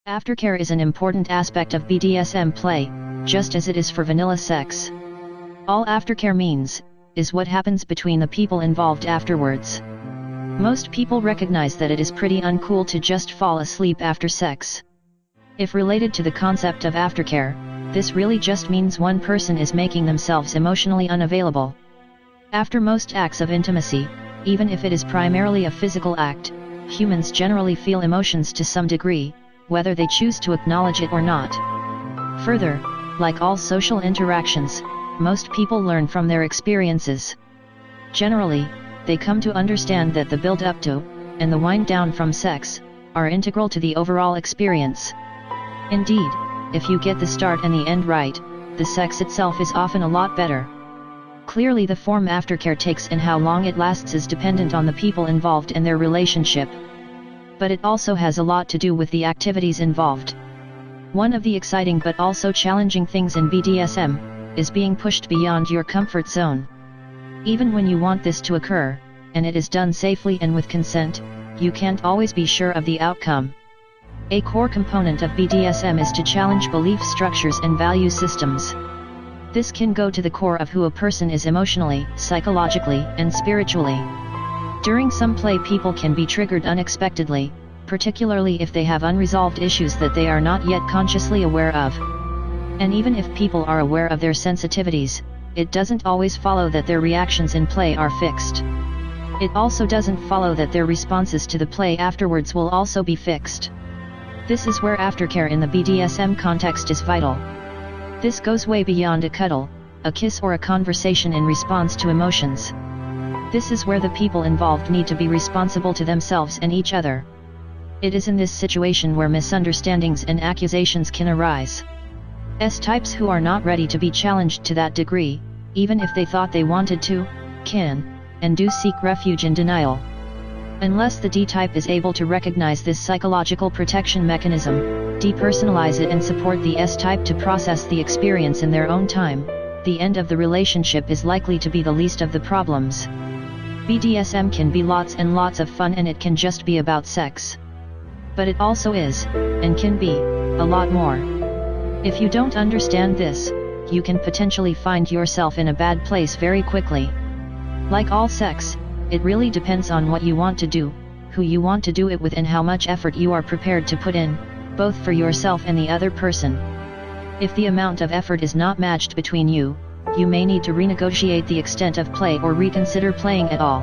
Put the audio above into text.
Aftercare is an important aspect of BDSM play, just as it is for vanilla sex. All aftercare means is what happens between the people involved afterwards. Most people recognize that it is pretty uncool to just fall asleep after sex. If related to the concept of aftercare, this really just means one person is making themselves emotionally unavailable. After most acts of intimacy, even if it is primarily a physical act, humans generally feel emotions to some degree, whether they choose to acknowledge it or not. Further, like all social interactions, most people learn from their experiences. Generally, they come to understand that the build-up to, and the wind-down from sex, are integral to the overall experience. Indeed, if you get the start and the end right, the sex itself is often a lot better. Clearly, the form aftercare takes and how long it lasts is dependent on the people involved and their relationship. But it also has a lot to do with the activities involved. One of the exciting but also challenging things in BDSM is being pushed beyond your comfort zone. Even when you want this to occur, and it is done safely and with consent, you can't always be sure of the outcome. A core component of BDSM is to challenge belief structures and value systems. This can go to the core of who a person is emotionally, psychologically, and spiritually. During some play, people can be triggered unexpectedly, particularly if they have unresolved issues that they are not yet consciously aware of. And even if people are aware of their sensitivities, it doesn't always follow that their reactions in play are fixed. It also doesn't follow that their responses to the play afterwards will also be fixed. This is where aftercare in the BDSM context is vital. This goes way beyond a cuddle, a kiss, or a conversation in response to emotions. This is where the people involved need to be responsible to themselves and each other. It is in this situation where misunderstandings and accusations can arise. S-types who are not ready to be challenged to that degree, even if they thought they wanted to, can, and do seek refuge in denial. Unless the D-type is able to recognize this psychological protection mechanism, depersonalize it, and support the S-type to process the experience in their own time, the end of the relationship is likely to be the least of the problems. BDSM can be lots and lots of fun, and it can just be about sex. But it also is, and can be, a lot more. If you don't understand this, you can potentially find yourself in a bad place very quickly. Like all sex, it really depends on what you want to do, who you want to do it with, and how much effort you are prepared to put in, both for yourself and the other person. If the amount of effort is not matched between you, you may need to renegotiate the extent of play or reconsider playing at all.